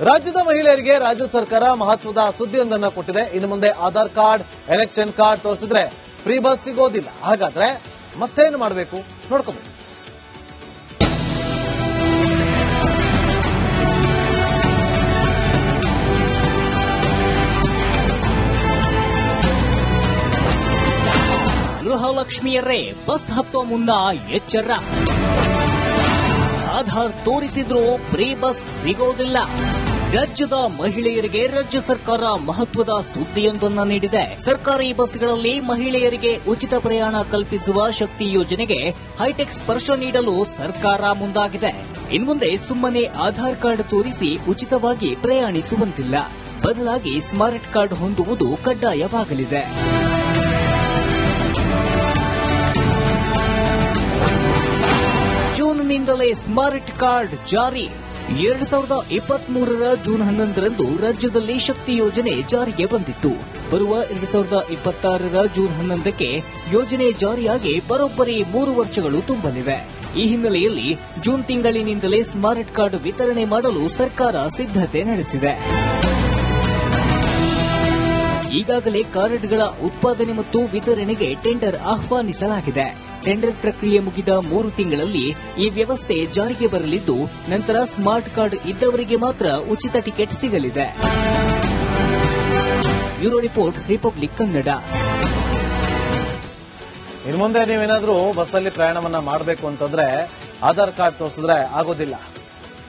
ರಾಜ್ಯದ ಮಹಿಳೆಯರಿಗೆ ರಾಜ್ಯ ಸರ್ಕಾರ ಮಹತ್ವದ ಸುದ್ದಿಯೊಂದನ್ನು ಕೊಟ್ಟಿದೆ. ಇನ್ನು ಮುಂದೆ ಆಧಾರ್ ಕಾರ್ಡ್, ಎಲೆಕ್ಷನ್ ಕಾರ್ಡ್ ತೋರಿಸಿದ್ರೆ ಫ್ರೀ ಬಸ್ ಸಿಗೋದಿಲ್ಲ. ಹಾಗಾದ್ರೆ ಮತ್ತೇನು ಮಾಡಬೇಕು ನೋಡ್ಕೋಬಹುದು. ಗೃಹಲಕ್ಷ್ಮಿಯರೇ ಬಸ್ ಹತ್ತೋ ಮುನ್ನ ಎಚ್ಚರ. ಆಧಾರ್ ತೋರಿಸಿದ್ರೂ ಫ್ರೀ ಬಸ್ ಸಿಗೋದಿಲ್ಲ. ರಾಜ್ಯದ ಮಹಿಳೆಯರಿಗೆ ರಾಜ್ಯ ಸರ್ಕಾರ ಮಹತ್ವದ ಸುದ್ದಿಯೊಂದನ್ನು ನೀಡಿದೆ. ಸರ್ಕಾರಿ ಬಸ್ಗಳಲ್ಲಿ ಮಹಿಳೆಯರಿಗೆ ಉಚಿತ ಪ್ರಯಾಣ ಕಲ್ಪಿಸುವ ಶಕ್ತಿ ಯೋಜನೆಗೆ ಹೈಟೆಕ್ ಸ್ಪರ್ಶ ನೀಡಲು ಸರ್ಕಾರ ಮುಂದಾಗಿದೆ. ಇನ್ಮುಂದೆ ಸುಮ್ಮನೆ ಆಧಾರ್ ಕಾರ್ಡ್ ತೋರಿಸಿ ಉಚಿತವಾಗಿ ಪ್ರಯಾಣಿಸುವಂತಿಲ್ಲ. ಬದಲಾಗಿ ಸ್ಮಾರ್ಟ್ ಕಾರ್ಡ್ ಹೊಂದುವುದು ಕಡ್ಡಾಯವಾಗಲಿದೆ. ಜೂನ್ನಿಂದಲೇ ಸ್ಮಾರ್ಟ್ ಕಾರ್ಡ್ ಜಾರಿ. 2023ರ ಜೂನ್ 11ರಂದು ರಾಜ್ಯದಲ್ಲಿ ಶಕ್ತಿ ಯೋಜನೆ ಜಾರಿಗೆ ಬಂದಿತ್ತು. ಬರುವ 2026ರ ಜೂನ್ 11ಕ್ಕೆ ಯೋಜನೆ ಜಾರಿಯಾಗಿ ಬರೋಬ್ಬರಿ 3 ವರ್ಷಗಳು ತುಂಬಲಿವೆ. ಈ ಹಿನ್ನೆಲೆಯಲ್ಲಿ ಜೂನ್ ತಿಂಗಳಿನಿಂದಲೇ ಸ್ಮಾರ್ಟ್ ಕಾರ್ಡ್ ವಿತರಣೆ ಮಾಡಲು ಸರ್ಕಾರ ಸಿದ್ಧತೆ ನಡೆಸಿದೆ. ಈಗಾಗಲೇ ಕಾರ್ಡ್ಗಳ ಉತ್ಪಾದನೆ ಮತ್ತು ವಿತರಣೆಗೆ ಟೆಂಡರ್ ಆಹ್ವಾನಿಸಲಾಗಿದೆ. ಟೆಂಡರ್ ಪ್ರಕ್ರಿಯೆ ಮುಗಿದ 3 ತಿಂಗಳಲ್ಲಿ ಈ ವ್ಯವಸ್ಥೆ ಜಾರಿಗೆ ಬರಲಿದ್ದು, ನಂತರ ಸ್ಮಾರ್ಟ್ ಕಾರ್ಡ್ ಇದ್ದವರಿಗೆ ಮಾತ್ರ ಉಚಿತ ಟಿಕೆಟ್ ಸಿಗಲಿದೆ. Bureau report, republic Kannada. ಇನ್ನು ಮುಂದೆ ನೀವೇನಾದ್ರೂ ಬಸ್ಸಲ್ಲಿ ಪ್ರಯಾಣವನ್ನ ಮಾಡಬೇಕು ಅಂತಂದ್ರೆ ಆಧಾರ್ ಕಾರ್ಡ್ ತೋರಿಸಿದ್ರೆ ಆಗೋದಿಲ್ಲ.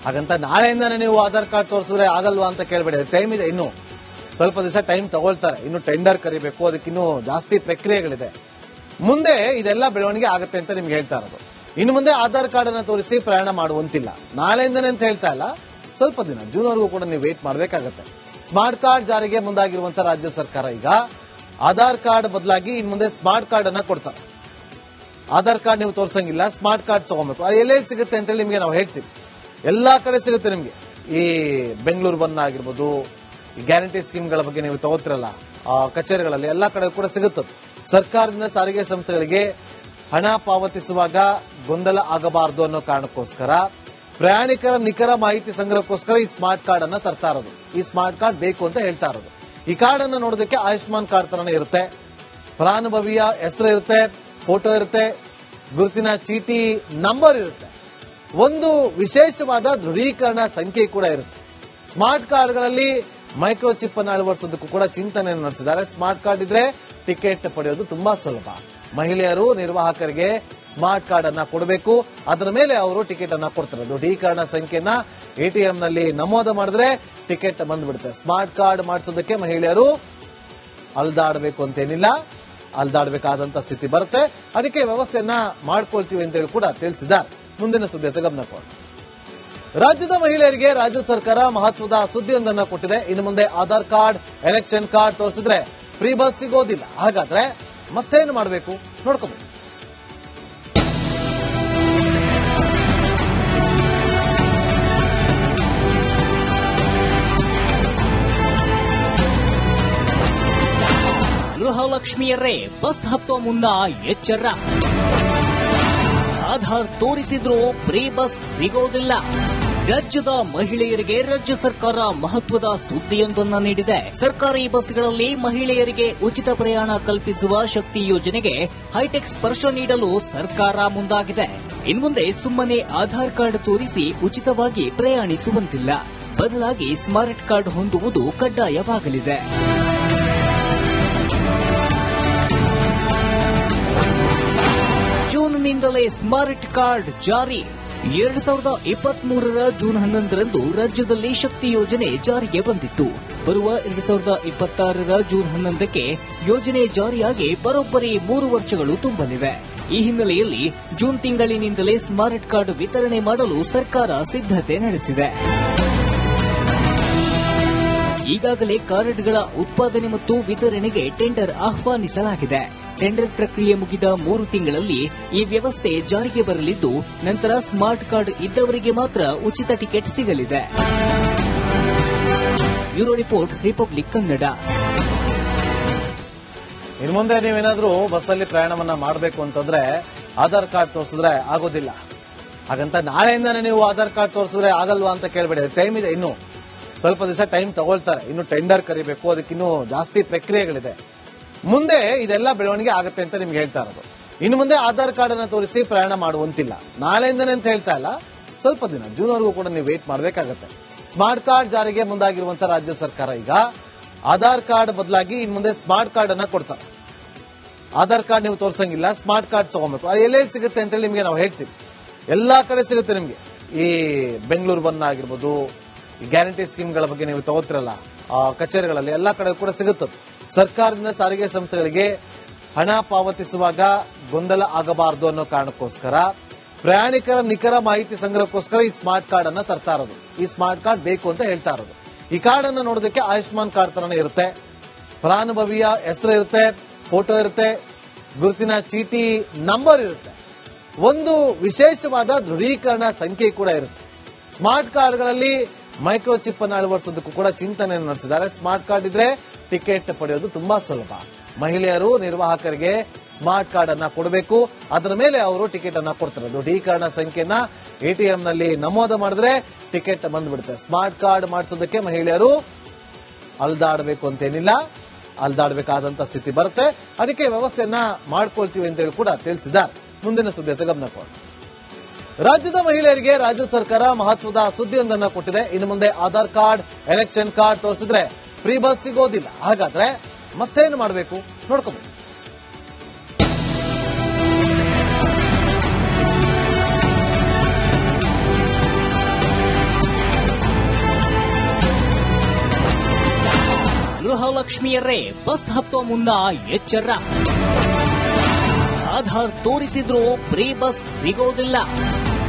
ಹಾಗಂತ ನಾಳೆಯಿಂದಾನೇ ನೀವು ಆಧಾರ್ ಕಾರ್ಡ್ ತೋರಿಸಿದ್ರೆ ಆಗಲ್ವಾ ಅಂತ ಕೇಳಬೇಡಿ. ಟೈಮ್ ಇದೆ, ಇನ್ನು ಸ್ವಲ್ಪ ದಿವಸ ಟೈಮ್ ತಗೊಳ್ತಾರೆ. ಇನ್ನು ಟೆಂಡರ್ ಕರಿಬೇಕು, ಅದಕ್ಕಿನ್ನೂ ಜಾಸ್ತಿ ಪ್ರಕ್ರಿಯೆಗಳಿದೆ. ಮುಂದೆ ಇದೆಲ್ಲ ಬೆಳವಣಿಗೆ ಆಗುತ್ತೆ ಅಂತ ನಿಮ್ಗೆ ಹೇಳ್ತಾ ಇರೋದು. ಇನ್ನು ಮುಂದೆ ಆಧಾರ್ ಕಾರ್ಡ್ ಅನ್ನು ತೋರಿಸಿ ಪ್ರಯಾಣ ಮಾಡುವಂತಿಲ್ಲ. ನಾಳೆಯಿಂದನೇ ಅಂತ ಹೇಳ್ತಾ ಇಲ್ಲ, ಸ್ವಲ್ಪ ದಿನ ಜೂನ್ವರೆಗೂ ಕೂಡ ನೀವು ವೇಟ್ ಮಾಡಬೇಕಾಗತ್ತೆ. ಸ್ಮಾರ್ಟ್ ಕಾರ್ಡ್ ಜಾರಿಗೆ ಮುಂದಾಗಿರುವಂತಹ ರಾಜ್ಯ ಸರ್ಕಾರ ಈಗ ಆಧಾರ್ ಕಾರ್ಡ್ ಬದಲಾಗಿ ಇನ್ನು ಮುಂದೆ ಸ್ಮಾರ್ಟ್ ಕಾರ್ಡ್ ಅನ್ನ ಕೊಡ್ತಾರೆ. ಆಧಾರ್ ಕಾರ್ಡ್ ನೀವು ತೋರಿಸಂಗಿಲ್ಲ, ಸ್ಮಾರ್ಟ್ ಕಾರ್ಡ್ ತಗೋಬೇಕು. ಅದು ಎಲ್ಲೆಲ್ಲಿ ಸಿಗುತ್ತೆ ಅಂತ ಹೇಳಿ ನಿಮಗೆ ನಾವು ಹೇಳ್ತೀವಿ. ಎಲ್ಲಾ ಕಡೆ ಸಿಗುತ್ತೆ ನಿಮಗೆ. ಈ ಬೆಂಗಳೂರು ಬನ್ನ ಆಗಿರ್ಬೋದು, ಈ ಗ್ಯಾರಂಟಿ ಸ್ಕೀಮ್ಗಳ ಬಗ್ಗೆ ನೀವು ತಗೋತಿರಲ್ಲ ಕಚೇರಿಗಳಲ್ಲಿ, ಎಲ್ಲಾ ಕಡೆ ಕೂಡ ಸಿಗುತ್ತದೆ. ಸರ್ಕಾರದಿಂದ ಸಾರಿಗೆ ಸಂಸ್ಥೆಗಳಿಗೆ ಹಣ ಪಾವತಿಸುವಾಗ ಗೊಂದಲ ಆಗಬಾರದು ಅನ್ನೋ ಕಾರಣಕ್ಕೋಸ್ಕರ ಪ್ರಯಾಣಿಕರ ನಿಖರ ಮಾಹಿತಿ ಸಂಗ್ರಹಕ್ಕೋಸ್ಕರ ಈ ಸ್ಮಾರ್ಟ್ ಕಾರ್ಡ್ ಅನ್ನ ತರ್ತಾ ಇರೋದು. ಈ ಸ್ಮಾರ್ಟ್ ಕಾರ್ಡ್ ಬೇಕು ಅಂತ ಹೇಳ್ತಾ ಇರೋದು. ಈ ಕಾರ್ಡ್ ಅನ್ನ ನೋಡೋದಕ್ಕೆ ಆಯುಷ್ಮಾನ್ ಕಾರ್ಡ್ ತರನೇ ಇರುತ್ತೆ. ಫಲಾನುಭವಿಯ ಹೆಸರು ಇರುತ್ತೆ, ಫೋಟೋ ಇರುತ್ತೆ, ಗುರುತಿನ ಚೀಟಿ ನಂಬರ್ ಇರುತ್ತೆ, ಒಂದು ವಿಶೇಷವಾದ ದೃಢೀಕರಣ ಸಂಖ್ಯೆ ಕೂಡ ಇರುತ್ತೆ. ಸ್ಮಾರ್ಟ್ ಕಾರ್ಡ್ಗಳಲ್ಲಿ ಮೈಕ್ರೋ ಚಿಪ್ ಅನ್ನು ಅಳವಡಿಸೋದಕ್ಕೂ ಕೂಡ ಚಿಂತನೆ ನಡೆಸಿದ್ದಾರೆ. ಸ್ಮಾರ್ಟ್ ಕಾರ್ಡ್ ಇದ್ರೆ ಟಿಕೆಟ್ ಪಡೆಯೋದು ತುಂಬಾ ಸುಲಭ. ಮಹಿಳೆಯರು ನಿರ್ವಾಹಕರಿಗೆ ಸ್ಮಾರ್ಟ್ ಕಾರ್ಡ್ ಅನ್ನ ಕೊಡಬೇಕು, ಅದರ ಮೇಲೆ ಅವರು ಟಿಕೆಟ್ ಅನ್ನ ಕೊಡ್ತಾರೆ. ದೃಢೀಕರಣ ಸಂಖ್ಯೆನ ಎಟಿಎಂ ನಲ್ಲಿ ನಮೂದು ಮಾಡಿದ್ರೆ ಟಿಕೆಟ್ ಬಂದ್ಬಿಡುತ್ತೆ. ಸ್ಮಾರ್ಟ್ ಕಾರ್ಡ್ ಮಾಡಿಸೋದಕ್ಕೆ ಮಹಿಳೆಯರು ಅಲ್ದಾಡಬೇಕು ಅಂತೇನಿಲ್ಲ, ಅಲ್ದಾಡಬೇಕಾದಂತ ಸ್ಥಿತಿ ಬರುತ್ತೆ. ಅದಕ್ಕೆ ವ್ಯವಸ್ಥೆಯನ್ನ ಮಾಡ್ಕೊಳ್ತೀವಿ ಅಂತೇಳಿ ಕೂಡ ತಿಳಿಸಿದ್ದಾರೆ. ಮುಂದಿನ ಸುದ್ದಿಯತ್ತ ಗಮನ ಕೊಡಿ. ರಾಜ್ಯದ ಮಹಿಳೆಯರಿಗೆ ರಾಜ್ಯ ಸರ್ಕಾರ ಮಹತ್ವದ ಸುದ್ದಿಯೊಂದನ್ನು ಕೊಟ್ಟಿದೆ. ಇನ್ನು ಮುಂದೆ ಆಧಾರ್ ಕಾರ್ಡ್, ಎಲೆಕ್ಷನ್ ಕಾರ್ಡ್ ತೋರಿಸಿದ್ರೆ ಫ್ರೀ ಬಸ್ ಸಿಗೋದಿಲ್ಲ. ಹಾಗಾದ್ರೆ ಮತ್ತೇನು ಮಾಡಬೇಕು ನೋಡ್ಕೋಬಹುದು. ಗೃಹಲಕ್ಷ್ಮಿಯರೇ ಬಸ್ ಹತ್ತೋ ಮುನ್ನ ಎಚ್ಚರ. ಆಧಾರ್ ತೋರಿಸಿದ್ರೂ ಫ್ರೀ ಬಸ್ ಸಿಗೋದಿಲ್ಲ. ರಾಜ್ಯದ ಮಹಿಳೆಯರಿಗೆ ರಾಜ್ಯ ಸರ್ಕಾರ ಮಹತ್ವದ ಸುದ್ದಿಯೊಂದನ್ನು ನೀಡಿದೆ. ಸರ್ಕಾರಿ ಬಸ್ಗಳಲ್ಲಿ ಮಹಿಳೆಯರಿಗೆ ಉಚಿತ ಪ್ರಯಾಣ ಕಲ್ಪಿಸುವ ಶಕ್ತಿ ಯೋಜನೆಗೆ ಹೈಟೆಕ್ ಸ್ಪರ್ಶ ನೀಡಲು ಸರ್ಕಾರ ಮುಂದಾಗಿದೆ. ಇನ್ಮುಂದೆ ಸುಮ್ಮನೆ ಆಧಾರ್ ಕಾರ್ಡ್ ತೋರಿಸಿ ಉಚಿತವಾಗಿ ಪ್ರಯಾಣಿಸುವಂತಿಲ್ಲ. ಬದಲಾಗಿ ಸ್ಮಾರ್ಟ್ ಕಾರ್ಡ್ ಹೊಂದುವುದು ಕಡ್ಡಾಯವಾಗಲಿದೆ. ಜೂನ್ನಿಂದಲೇ ಸ್ಮಾರ್ಟ್ ಕಾರ್ಡ್ ಜಾರಿ. 2023ರ ಜೂನ್ 11ರಂದು ರಾಜ್ಯದಲ್ಲಿ ಶಕ್ತಿ ಯೋಜನೆ ಜಾರಿಗೆ ಬಂದಿತ್ತು. ಬರುವ 2026ರ ಜೂನ್ 11ಕ್ಕೆ ಯೋಜನೆ ಜಾರಿಯಾಗಿ ಬರೋಬ್ಬರಿ 3 ವರ್ಷಗಳು ತುಂಬಲಿವೆ. ಈ ಹಿನ್ನೆಲೆಯಲ್ಲಿ ಜೂನ್ ತಿಂಗಳಿನಿಂದಲೇ ಸ್ಮಾರ್ಟ್ ಕಾರ್ಡ್ ವಿತರಣೆ ಮಾಡಲು ಸರ್ಕಾರ ಸಿದ್ಧತೆ ನಡೆಸಿದೆ. ಈಗಾಗಲೇ ಕಾರ್ಡ್ಗಳ ಉತ್ಪಾದನೆ ಮತ್ತು ವಿತರಣೆಗೆ ಟೆಂಡರ್ ಆಹ್ವಾನಿಸಲಾಗಿದೆ. ಟೆಂಡರ್ ಪ್ರಕ್ರಿಯೆ ಮುಗಿದ 3 ತಿಂಗಳಲ್ಲಿ ಈ ವ್ಯವಸ್ಥೆ ಜಾರಿಗೆ ಬರಲಿದ್ದು, ನಂತರ ಸ್ಮಾರ್ಟ್ ಕಾರ್ಡ್ ಇದ್ದವರಿಗೆ ಮಾತ್ರ ಉಚಿತ ಟಿಕೆಟ್ ಸಿಗಲಿದೆ. Bureau report, republic Kannada. ಇನ್ನು ಮುಂದೆ ನೀವೇನಾದ್ರೂ ಬಸ್ಸಲ್ಲಿ ಪ್ರಯಾಣವನ್ನ ಮಾಡಬೇಕು ಅಂತಂದ್ರೆ ಆಧಾರ್ ಕಾರ್ಡ್ ತೋರಿಸಿದ್ರೆ ಆಗೋದಿಲ್ಲ. ಹಾಗಂತ ನಾಳೆಯಿಂದಾನೇ ನೀವು ಆಧಾರ್ ಕಾರ್ಡ್ ತೋರಿಸಿದ್ರೆ ಆಗಲ್ವಾ ಅಂತ ಕೇಳಬೇಡಿ. ಟೈಮ್ ಇದೆ, ಇನ್ನು ಸ್ವಲ್ಪ ದಿವಸ ಟೈಮ್ ತಗೊಳ್ತಾರೆ. ಇನ್ನು ಟೆಂಡರ್ ಕರಿಬೇಕು, ಅದಕ್ಕಿನ್ನೂ ಜಾಸ್ತಿ ಪ್ರಕ್ರಿಯೆಗಳಿದೆ. ಮುಂದೆ ಇದೆಲ್ಲ ಬೆಳವಣಿಗೆ ಆಗುತ್ತೆ ಅಂತ ನಿಮ್ಗೆ ಹೇಳ್ತಾ ಇರೋದು. ಇನ್ನು ಮುಂದೆ ಆಧಾರ್ ಕಾರ್ಡ್ ಅನ್ನ ತೋರಿಸಿ ಪ್ರಯಾಣ ಮಾಡುವಂತಿಲ್ಲ. ನಾಳೆಯಿಂದನೇ ಅಂತ ಹೇಳ್ತಾ ಇಲ್ಲ, ಸ್ವಲ್ಪ ದಿನ ಜೂನ್ವರೆಗೂ ಕೂಡ ನೀವು ವೇಟ್ ಮಾಡಬೇಕಾಗತ್ತೆ. ಸ್ಮಾರ್ಟ್ ಕಾರ್ಡ್ ಜಾರಿಗೆ ಮುಂದಾಗಿರುವಂತಹ ರಾಜ್ಯ ಸರ್ಕಾರ ಈಗ ಆಧಾರ್ ಕಾರ್ಡ್ ಬದಲಾಗಿ ಇನ್ನು ಮುಂದೆ ಸ್ಮಾರ್ಟ್ ಕಾರ್ಡ್ ಅನ್ನ ಕೊಡ್ತಾರೆ. ಆಧಾರ್ ಕಾರ್ಡ್ ನೀವು ತೋರ್ಸಂಗಿಲ್ಲ, ಸ್ಮಾರ್ಟ್ ಕಾರ್ಡ್ ತಗೋಬೇಕು. ಅದು ಎಲ್ಲೆಲ್ಲಿ ಸಿಗುತ್ತೆ ಅಂತೇಳಿ ನಿಮಗೆ ನಾವು ಹೇಳ್ತೀವಿ. ಎಲ್ಲಾ ಕಡೆ ಸಿಗುತ್ತೆ ನಿಮಗೆ. ಈ ಬೆಂಗಳೂರು ಬನ್ನ ಆಗಿರ್ಬೋದು, ಈ ಗ್ಯಾರಂಟಿ ಸ್ಕೀಮ್ಗಳ ಬಗ್ಗೆ ನೀವು ತಗೋತಿರಲ್ಲ ಕಚೇರಿಗಳಲ್ಲಿ, ಎಲ್ಲಾ ಕಡೆ ಕೂಡ ಸಿಗುತ್ತದೆ. ಸರ್ಕಾರದಿಂದ ಸಾರಿಗೆ ಸಂಸ್ಥೆಗಳಿಗೆ ಹಣ ಪಾವತಿಸುವಾಗ ಗೊಂದಲ ಆಗಬಾರದು ಅನ್ನೋ ಕಾರಣಕ್ಕೋಸ್ಕರ ಪ್ರಯಾಣಿಕರ ನಿಖರ ಮಾಹಿತಿ ಸಂಗ್ರಹಕ್ಕೋಸ್ಕರ ಈ ಸ್ಮಾರ್ಟ್ ಕಾರ್ಡ್ ಅನ್ನ ತರ್ತಾ ಇರೋದು. ಈ ಸ್ಮಾರ್ಟ್ ಕಾರ್ಡ್ ಬೇಕು ಅಂತ ಹೇಳ್ತಾ ಇರೋದು. ಈ ಕಾರ್ಡ್ ಅನ್ನ ನೋಡೋದಕ್ಕೆ ಆಯುಷ್ಮಾನ್ ಕಾರ್ಡ್ ತರನೇ ಇರುತ್ತೆ. ಫಲಾನುಭವಿಯ ಹೆಸರು ಇರುತ್ತೆ, ಫೋಟೋ ಇರುತ್ತೆ, ಗುರುತಿನ ಚೀಟಿ ನಂಬರ್ ಇರುತ್ತೆ, ಒಂದು ವಿಶೇಷವಾದ ದೃಢೀಕರಣ ಸಂಖ್ಯೆ ಕೂಡ ಇರುತ್ತೆ. ಸ್ಮಾರ್ಟ್ ಕಾರ್ಡ್ಗಳಲ್ಲಿ ಮೈಕ್ರೋ ಚಿಪ್ ಅನ್ನು ಅಳವಡಿಸೋದಕ್ಕೂ ಕೂಡ ಚಿಂತನೆಯನ್ನು ನಡೆಸಿದ್ದಾರೆ. ಸ್ಮಾರ್ಟ್ ಕಾರ್ಡ್ ಇದ್ರೆ ಟಿಕೆಟ್ ಪಡೆಯೋದು ತುಂಬಾ ಸುಲಭ. ಮಹಿಳೆಯರು ನಿರ್ವಾಹಕರಿಗೆ ಸ್ಮಾರ್ಟ್ ಕಾರ್ಡ್ ಅನ್ನ ಕೊಡಬೇಕು, ಅದರ ಮೇಲೆ ಅವರು ಟಿಕೆಟ್ ಅನ್ನ ಕೊಡ್ತಾರೆ. ದೃಢೀಕರಣ ಸಂಖ್ಯೆನ ಎಟಿಎಂ ನಲ್ಲಿ ನಮೂದು ಮಾಡಿದ್ರೆ ಟಿಕೆಟ್ ಬಂದ್ಬಿಡುತ್ತೆ. ಸ್ಮಾರ್ಟ್ ಕಾರ್ಡ್ ಮಾಡಿಸೋದಕ್ಕೆ ಮಹಿಳೆಯರು ಅಲ್ದಾಡಬೇಕು ಅಂತೇನಿಲ್ಲ, ಅಲ್ದಾಡಬೇಕಾದಂತ ಸ್ಥಿತಿ ಬರುತ್ತೆ. ಅದಕ್ಕೆ ವ್ಯವಸ್ಥೆಯನ್ನ ಮಾಡ್ಕೊಳ್ತೀವಿ ಅಂತ ಹೇಳಿ ಕೂಡ ತಿಳಿಸಿದ್ದಾರೆ. ಮುಂದಿನ ಸುದ್ದಿ ಗಮನ ಕೊಡಿ. ರಾಜ್ಯದ ಮಹಿಳೆಯರಿಗೆ ರಾಜ್ಯ ಸರ್ಕಾರ ಮಹತ್ವದ ಸುದ್ದಿಯೊಂದನ್ನು ಕೊಟ್ಟಿದೆ. ಇನ್ನು ಮುಂದೆ ಆಧಾರ್ ಕಾರ್ಡ್, ಎಲೆಕ್ಷನ್ ಕಾರ್ಡ್ ತೋರಿಸಿದ್ರೆ ಫ್ರೀ ಬಸ್ ಸಿಗೋದಿಲ್ಲ. ಹಾಗಾದ್ರೆ ಮತ್ತೇನು ಮಾಡಬೇಕು ನೋಡ್ಕೋಬೇಕು. ಗೃಹಲಕ್ಷ್ಮಿಯರೇ, ಬಸ್ ಹತ್ತೋ ಮುನ್ನ ಎಚ್ಚರ. ಆಧಾರ್ ತೋರಿಸಿದ್ರೂ ಫ್ರೀ ಬಸ್ ಸಿಗೋದಿಲ್ಲ.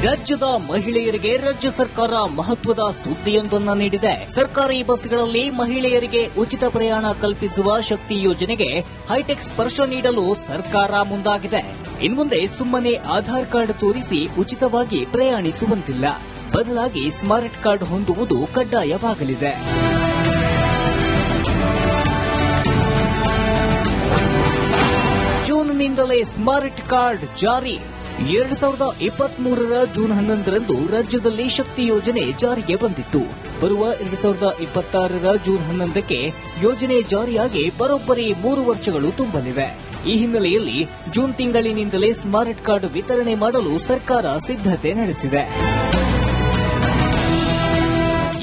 ರಾಜ್ಯದ ಮಹಿಳೆಯರಿಗೆ ರಾಜ್ಯ ಸರ್ಕಾರ ಮಹತ್ವದ ಸುದ್ದಿಯೊಂದನ್ನು ನೀಡಿದೆ. ಸರ್ಕಾರಿ ಬಸ್ಗಳಲ್ಲಿ ಮಹಿಳೆಯರಿಗೆ ಉಚಿತ ಪ್ರಯಾಣ ಕಲ್ಪಿಸುವ ಶಕ್ತಿ ಯೋಜನೆಗೆ ಹೈಟೆಕ್ ಸ್ಪರ್ಶ ನೀಡಲು ಸರ್ಕಾರ ಮುಂದಾಗಿದೆ. ಇನ್ಮುಂದೆ ಸುಮ್ಮನೆ ಆಧಾರ್ ಕಾರ್ಡ್ ತೋರಿಸಿ ಉಚಿತವಾಗಿ ಪ್ರಯಾಣಿಸುವಂತಿಲ್ಲ. ಬದಲಾಗಿ ಸ್ಮಾರ್ಟ್ ಕಾರ್ಡ್ ಹೊಂದುವುದು ಕಡ್ಡಾಯವಾಗಲಿದೆ. ಜೂನ್ನಿಂದಲೇ ಸ್ಮಾರ್ಟ್ ಕಾರ್ಡ್ ಜಾರಿ. 2023ರ ಜೂನ್ 11ರಂದು ರಾಜ್ಯದಲ್ಲಿ ಶಕ್ತಿ ಯೋಜನೆ ಜಾರಿಗೆ ಬಂದಿತ್ತು. ಬರುವ 2026ರ ಜೂನ್ 11ಕ್ಕೆ ಯೋಜನೆ ಜಾರಿಯಾಗಿ ಬರೋಬ್ಬರಿ 3 ವರ್ಷಗಳು ತುಂಬಲಿವೆ. ಈ ಹಿನ್ನೆಲೆಯಲ್ಲಿ ಜೂನ್ ತಿಂಗಳಿನಿಂದಲೇ ಸ್ಮಾರ್ಟ್ ಕಾರ್ಡ್ ವಿತರಣೆ ಮಾಡಲು ಸರ್ಕಾರ ಸಿದ್ಧತೆ ನಡೆಸಿದೆ.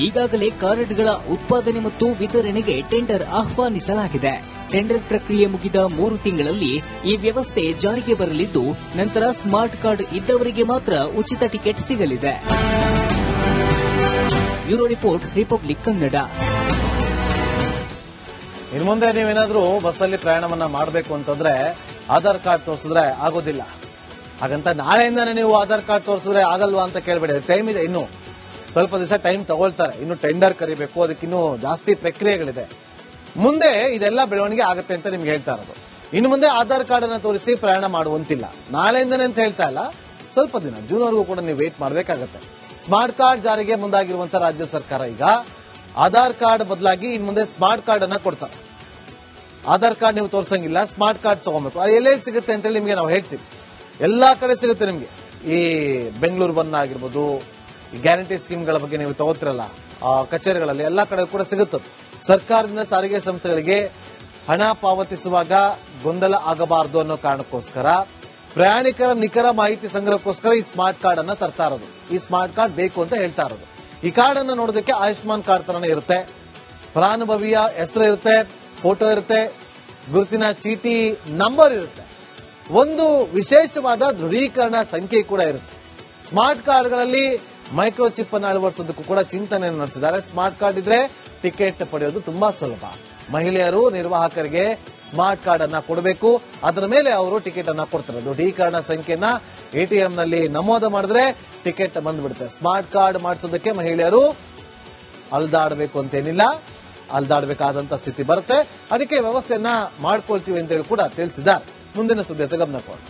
ಈಗಾಗಲೇ ಕಾರ್ಡ್ಗಳ ಉತ್ಪಾದನೆ ಮತ್ತು ವಿತರಣೆಗೆ ಟೆಂಡರ್ ಆಹ್ವಾನಿಸಲಾಗಿದೆ. ಟೆಂಡರ್ ಪ್ರಕ್ರಿಯೆ ಮುಗಿದ 3 ತಿಂಗಳಲ್ಲಿ ಈ ವ್ಯವಸ್ಥೆ ಜಾರಿಗೆ ಬರಲಿದ್ದು, ನಂತರ ಸ್ಮಾರ್ಟ್ ಕಾರ್ಡ್ ಇದ್ದವರಿಗೆ ಮಾತ್ರ ಉಚಿತ ಟಿಕೆಟ್ ಸಿಗಲಿದೆ. Bureau report, republic Kannada. ಇನ್ನು ಮುಂದೆ ನೀವೇನಾದ್ರೂ ಬಸ್ಸಲ್ಲಿ ಪ್ರಯಾಣವನ್ನ ಮಾಡಬೇಕು ಅಂತಂದ್ರೆ ಆಧಾರ್ ಕಾರ್ಡ್ ತೋರಿಸಿದ್ರೆ ಆಗೋದಿಲ್ಲ. ಹಾಗಂತ ನಾಳೆಯಿಂದಾನೇ ನೀವು ಆಧಾರ್ ಕಾರ್ಡ್ ತೋರಿಸಿದ್ರೆ ಆಗಲ್ವಾ ಅಂತ ಕೇಳಬೇಡಿ. ಟೈಮ್ ಇದೆ, ಇನ್ನು ಸ್ವಲ್ಪ ದಿವಸ ಟೈಮ್ ತಗೊಳ್ತಾರೆ. ಇನ್ನು ಟೆಂಡರ್ ಕರಿಬೇಕು, ಅದಕ್ಕಿನ್ನೂ ಜಾಸ್ತಿ ಪ್ರಕ್ರಿಯೆಗಳಿದೆ. ಮುಂದೆ ಇದೆಲ್ಲ ಬೆಳವಣಿಗೆ ಆಗುತ್ತೆ ಅಂತ ನಿಮ್ಗೆ ಹೇಳ್ತಾ ಇರೋದು. ಇನ್ನು ಮುಂದೆ ಆಧಾರ್ ಕಾರ್ಡ್ ಅನ್ನ ತೋರಿಸಿ ಪ್ರಯಾಣ ಮಾಡುವಂತಿಲ್ಲ. ನಾಳೆಯಿಂದನೇ ಅಂತ ಹೇಳ್ತಾ ಇಲ್ಲ, ಸ್ವಲ್ಪ ದಿನ ಜೂನ್ವರೆಗೂ ಕೂಡ ನೀವು ವೇಟ್ ಮಾಡಬೇಕಾಗತ್ತೆ. ಸ್ಮಾರ್ಟ್ ಕಾರ್ಡ್ ಜಾರಿಗೆ ಮುಂದಾಗಿರುವಂತಹ ರಾಜ್ಯ ಸರ್ಕಾರ ಈಗ ಆಧಾರ್ ಕಾರ್ಡ್ ಬದಲಾಗಿ ಇನ್ನು ಮುಂದೆ ಸ್ಮಾರ್ಟ್ ಕಾರ್ಡ್ ಅನ್ನ ಕೊಡ್ತಾರೆ. ಆಧಾರ್ ಕಾರ್ಡ್ ನೀವು ತೋರ್ಸಂಗಿಲ್ಲ, ಸ್ಮಾರ್ಟ್ ಕಾರ್ಡ್ ತಗೋಬೇಕು. ಅದು ಎಲ್ಲೆಲ್ಲಿ ಸಿಗುತ್ತೆ ಅಂತೇಳಿ ನಿಮಗೆ ನಾವು ಹೇಳ್ತೀವಿ. ಎಲ್ಲಾ ಕಡೆ ಸಿಗುತ್ತೆ ನಿಮಗೆ. ಈ ಬೆಂಗಳೂರು ಬನ್ನ ಆಗಿರ್ಬೋದು, ಈ ಗ್ಯಾರಂಟಿ ಸ್ಕೀಮ್ಗಳ ಬಗ್ಗೆ ನೀವು ತಗೋತಿರಲ್ಲ ಕಚೇರಿಗಳಲ್ಲಿ, ಎಲ್ಲಾ ಕಡೆ ಕೂಡ ಸಿಗುತ್ತದೆ. ಸರ್ಕಾರದಿಂದ ಸಾರಿಗೆ ಸಂಸ್ಥೆಗಳಿಗೆ ಹಣ ಪಾವತಿಸುವಾಗ ಗೊಂದಲ ಆಗಬಾರದು ಅನ್ನೋ ಕಾರಣಕ್ಕೋಸ್ಕರ ಪ್ರಯಾಣಿಕರ ನಿಖರ ಮಾಹಿತಿ ಸಂಗ್ರಹಕ್ಕೋಸ್ಕರ ಈ ಸ್ಮಾರ್ಟ್ ಕಾರ್ಡ್ ಅನ್ನ ತರ್ತಾ ಇರೋದು. ಈ ಸ್ಮಾರ್ಟ್ ಕಾರ್ಡ್ ಬೇಕು ಅಂತ ಹೇಳ್ತಾ ಇರೋದು. ಈ ಕಾರ್ಡ್ ಅನ್ನ ನೋಡೋದಕ್ಕೆ ಆಯುಷ್ಮಾನ್ ಕಾರ್ಡ್ ತರನೇ ಇರುತ್ತೆ. ಫಲಾನುಭವಿಯ ಹೆಸರು ಇರುತ್ತೆ, ಫೋಟೋ ಇರುತ್ತೆ, ಗುರುತಿನ ಚೀಟಿ ನಂಬರ್ ಇರುತ್ತೆ, ಒಂದು ವಿಶೇಷವಾದ ದೃಢೀಕರಣ ಸಂಖ್ಯೆ ಕೂಡ ಇರುತ್ತೆ. ಸ್ಮಾರ್ಟ್ ಕಾರ್ಡ್ಗಳಲ್ಲಿ ಮೈಕ್ರೋ ಚಿಪ್ ಅನ್ನು ಅಳವಡಿಸೋದಕ್ಕೂ ಕೂಡ ಚಿಂತನೆಯನ್ನು ನಡೆಸಿದ್ದಾರೆ. ಸ್ಮಾರ್ಟ್ ಕಾರ್ಡ್ ಇದ್ರೆ ಟಿಕೆಟ್ ಪಡೆಯೋದು ತುಂಬಾ ಸುಲಭ. ಮಹಿಳೆಯರು ನಿರ್ವಾಹಕರಿಗೆ ಸ್ಮಾರ್ಟ್ ಕಾರ್ಡ್ ಅನ್ನ ಕೊಡಬೇಕು, ಅದರ ಮೇಲೆ ಅವರು ಟಿಕೆಟ್ ಅನ್ನ ಕೊಡ್ತಾರೆ. ದೃಢೀಕರಣ ಸಂಖ್ಯೆನ ಎಟಿಎಂ ನಲ್ಲಿ ನಮೂದು ಮಾಡಿದ್ರೆ ಟಿಕೆಟ್ ಬಂದ್ಬಿಡುತ್ತೆ. ಸ್ಮಾರ್ಟ್ ಕಾರ್ಡ್ ಮಾಡಿಸೋದಕ್ಕೆ ಮಹಿಳೆಯರು ಅಲ್ದಾಡಬೇಕು ಅಂತೇನಿಲ್ಲ, ಅಲ್ದಾಡಬೇಕಾದಂತ ಸ್ಥಿತಿ ಬರುತ್ತೆ. ಅದಕ್ಕೆ ವ್ಯವಸ್ಥೆಯನ್ನ ಮಾಡ್ಕೊಳ್ತೀವಿ ಅಂತ ಹೇಳಿ ಕೂಡ ತಿಳಿಸಿದ್ದಾರೆ. ಮುಂದಿನ ಸುದ್ದಿ ಗಮನ ಕೊಡಿ.